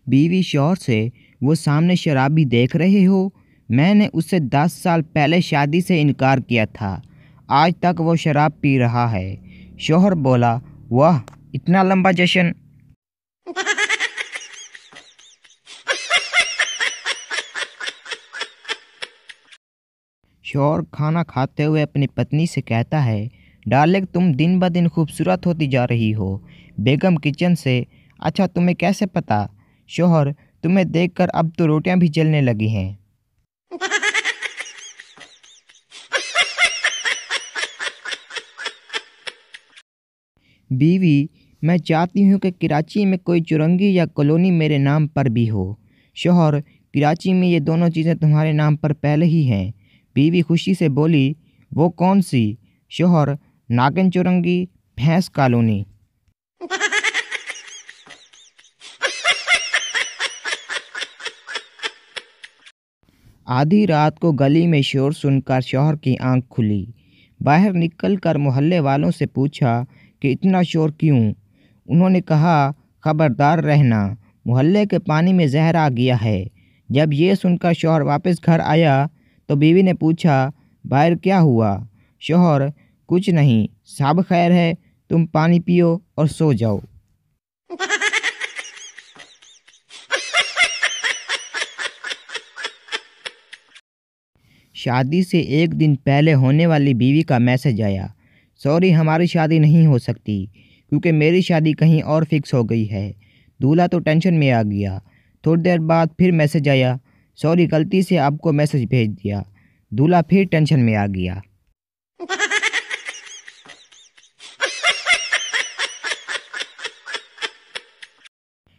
بیوی شوہر سے وہ سامنے شرابی دیکھ رہے ہو؟ میں نے اس سے 10 سال پہلے شادی سے انکار کیا تھا، آج تک وہ شراب پی رہا ہے۔ شوہر بولا، واہ اتنا لمبا جشن۔ شوہر کھانا کھاتے ہوئے اپنی پتنی سے کہتا ہے، ڈارلنگ تم دن بدن خوبصورت ہوتی جا رہی ہو۔ بیگم کچن سے، اچھا تمہیں کیسے پتا؟ شوہر، تمہیں دیکھ کر اب تو روٹیاں بھی جلنے لگی ہیں۔ بیوی، میں چاہتی ہوں کہ کراچی میں کوئی چرنگی یا کالونی میرے نام پر بھی ہو۔ شوہر، کراچی میں یہ دونوں چیزیں تمہارے نام پر پہلے ہی ہیں۔ بیوی خوشی سے بولی، وہ کون سی؟ شوہر، ناگن چرنگی، بھینس کالونی۔ آدھی رات کو گلی میں شور سن کر شوہر کی آنکھ کھلی۔ باہر نکل کر محلے والوں سے پوچھا کہ اتنا شور کیوں؟ انہوں نے کہا، خبردار رہنا، محلے کے پانی میں زہر آ گیا ہے۔ جب یہ سن کر شوہر واپس گھر آیا تو بیوی نے پوچھا، باہر کیا ہوا؟ شوہر، کچھ نہیں، سب خیر ہے، تم پانی پیو اور سو جاؤ۔ شادی سے ایک دن پہلے ہونے والی بیوی کا میسج آیا، سوری ہماری شادی نہیں ہو سکتی کیونکہ میری شادی کہیں اور فکس ہو گئی ہے۔ دولہا تو ٹینشن میں آ گیا۔ تھوڑی دیر بعد پھر میسج آیا، سوری غلطی سے آپ کو میسج بھیج دیا۔ دولہا پھر ٹینشن میں آ گیا۔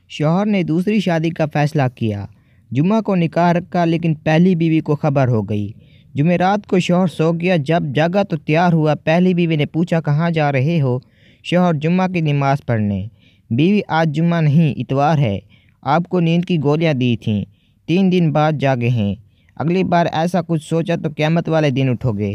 شوہر نے دوسری شادی کا فیصلہ کیا۔ جمعہ کو نکاح رکھا لیکن پہلی بیوی کو خبر ہو گئی۔ جمعرات کو شوہر سو گیا، جب جاگا تو تیار ہوا۔ پہلی بیوی نے پوچھا، کہاں جا رہے ہو؟ شوہر، جمعہ کی نماز پڑھنے۔ بیوی، آج جمعہ نہیں اتوار ہے، آپ کو نیند کی گولیاں دی تھیں، 3 دن بعد جاگے ہیں، اگلی بار ایسا کچھ سوچا تو قیامت والے دن اٹھو گے۔